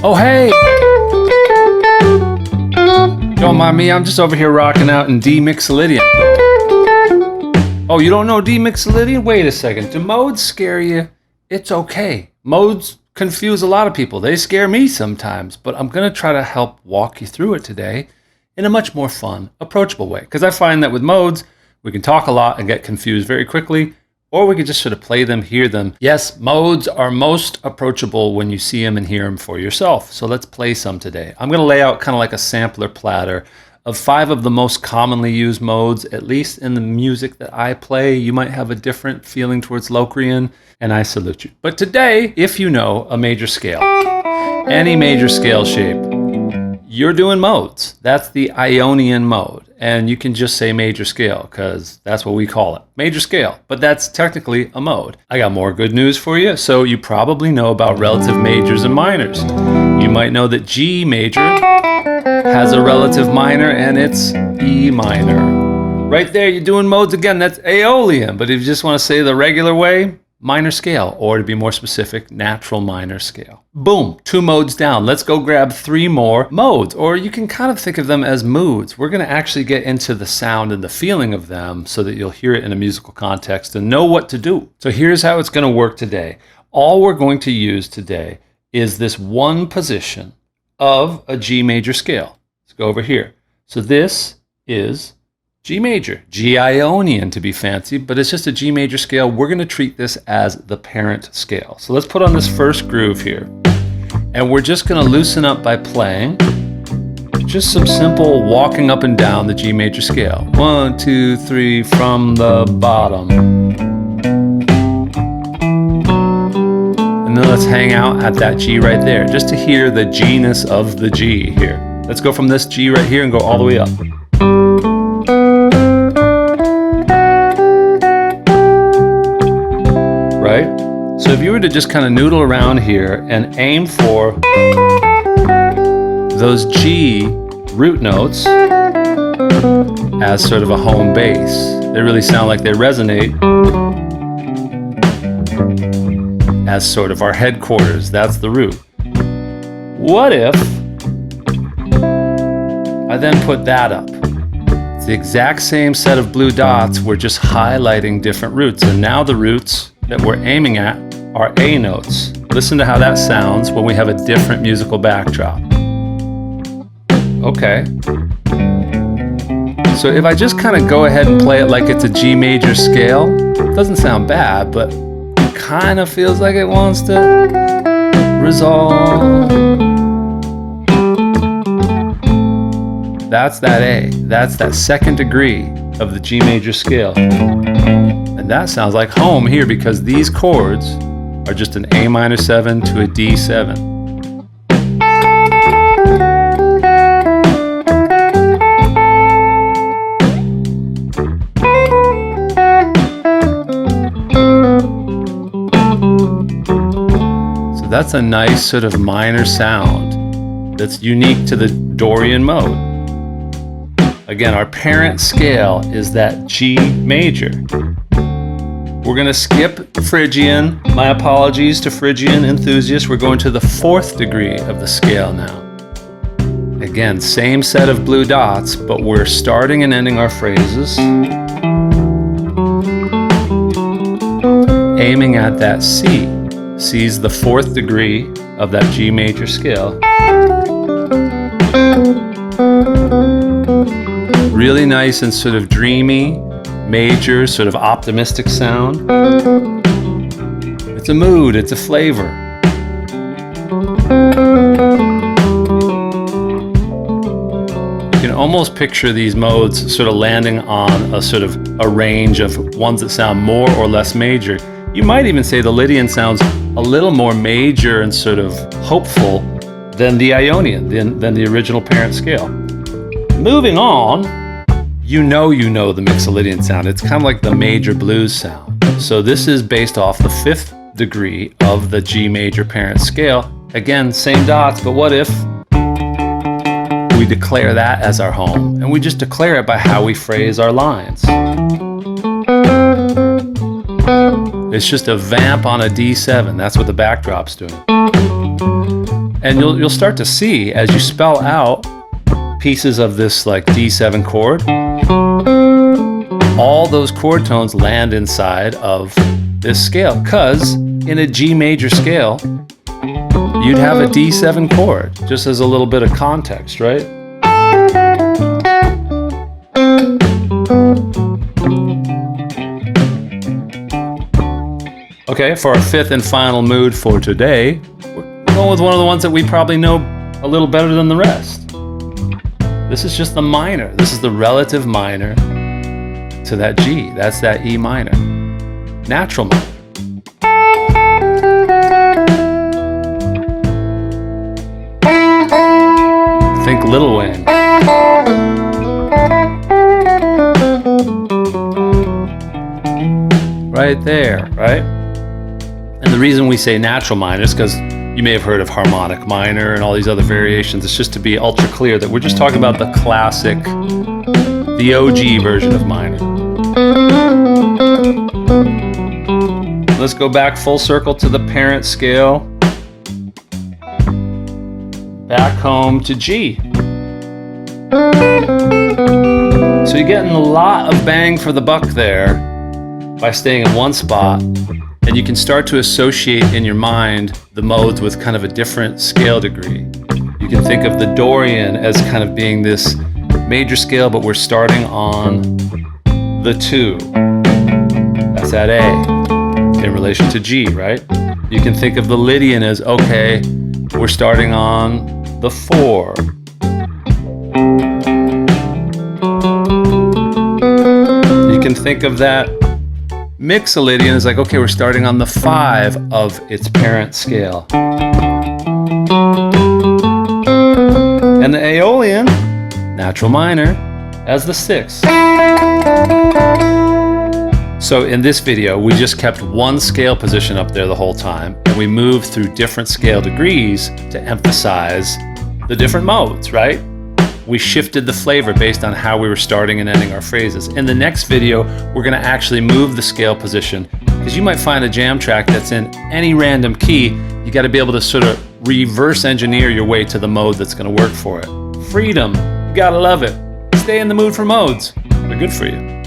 Oh, hey! Don't mind me, I'm just over here rocking out in D Mixolydian. Oh, you don't know D Mixolydian? Wait a second. Do modes scare you? It's okay. Modes confuse a lot of people. They scare me sometimes, but I'm going to try to help walk you through it today in a much more fun, approachable way. Because I find that with modes, we can talk a lot and get confused very quickly, or we can just sort of play them, hear them. Yes, modes are most approachable when you see them and hear them for yourself. So let's play some today. I'm going to lay out kind of like a sampler platter of 5 of the most commonly used modes, at least in the music that I play. You might have a different feeling towards Locrian, and I salute you. But today, if you know a major scale, any major scale shape, you're doing modes. That's the Aeolian mode. And you can just say major scale because that's what we call it, major scale. But that's technically a mode. I got more good news for you. So you probably know about relative majors and minors. You might know that G major has a relative minor and it's E minor. Right there, you're doing modes again. That's Aeolian. But if you just want to say the regular way, minor scale, or to be more specific, natural minor scale. Boom, 2 modes down. Let's go grab 3 more modes, or you can kind of think of them as moods. We're going to actually get into the sound and the feeling of them so that you'll hear it in a musical context and know what to do. So here's how it's going to work today. All we're going to use today is this one position of a G major scale. Let's go over here. So this is G major, G Ionian to be fancy, but it's just a G major scale. We're going to treat this as the parent scale. So let's put on this first groove here. And we're just going to loosen up by playing just some simple walking up and down the G major scale. 1, 2, 3 from the bottom. And then let's hang out at that G right there, just to hear the G-ness of the G here. Let's go from this G right here and go all the way up. Right? So if you were to just kind of noodle around here and aim for those G root notes as sort of a home base, they really sound like they resonate as sort of our headquarters. That's the root. What if I then put that up? It's the exact same set of blue dots. We're just highlighting different roots. And now the roots that we're aiming at are A notes. Listen to how that sounds when we have a different musical backdrop. Okay. So if I just kind of go ahead and play it like it's a G major scale, it doesn't sound bad, but it kind of feels like it wants to resolve. That's that A. That's that second degree of the G major scale. And that sounds like home here because these chords are just an A minor 7 to a D7. So that's a nice sort of minor sound that's unique to the Dorian mode. Again, our parent scale is that G major. We're going to skip Phrygian. My apologies to Phrygian enthusiasts. We're going to the 4th degree of the scale now. Again, same set of blue dots, but we're starting and ending our phrases aiming at that C. C is the 4th degree of that G major scale. Really nice and sort of dreamy, major, sort of optimistic sound. It's a mood, it's a flavor. You can almost picture these modes sort of landing on a sort of a range of ones that sound more or less major. You might even say the Lydian sounds a little more major and sort of hopeful than the Ionian, than the original parent scale. Moving on, you know the Mixolydian sound. It's kind of like the major blues sound. So this is based off the 5th degree of the G major parent scale. Again, same dots, but what if we declare that as our home? And we just declare it by how we phrase our lines. It's just a vamp on a D7. That's what the backdrop's doing. And you'll start to see as you spell out pieces of this like D7 chord, all those chord tones land inside of this scale. Because in a G major scale, you'd have a D7 chord, just as a little bit of context, right? Okay, for our fifth and final mood for today, we're going with one of the ones that we probably know a little better than the rest. This is just the minor. This is the relative minor to that G. That's that E minor. Natural minor. Think Lil Wayne. Right there, right? And the reason we say natural minor is because you may have heard of harmonic minor and all these other variations. It's just to be ultra clear that we're just talking about the classic, the OG version of minor. Let's go back full circle to the parent scale. Back home to G. So you're getting a lot of bang for the buck there by staying in one spot. And you can start to associate in your mind the modes with kind of a different scale degree. You can think of the Dorian as kind of being this major scale, but we're starting on the 2. That's at A in relation to G, right? You can think of the Lydian as, okay, we're starting on the 4. You can think of that Mixolydian is like, okay, we're starting on the 5 of its parent scale. And the Aeolian, natural minor, as the 6. So in this video, we just kept one scale position up there the whole time, and we moved through different scale degrees to emphasize the different modes, right? We shifted the flavor based on how we were starting and ending our phrases. In the next video, we're gonna actually move the scale position, because you might find a jam track that's in any random key. You gotta be able to sort of reverse engineer your way to the mode that's gonna work for it. Freedom, you gotta love it. Stay in the mood for modes. They're good for you.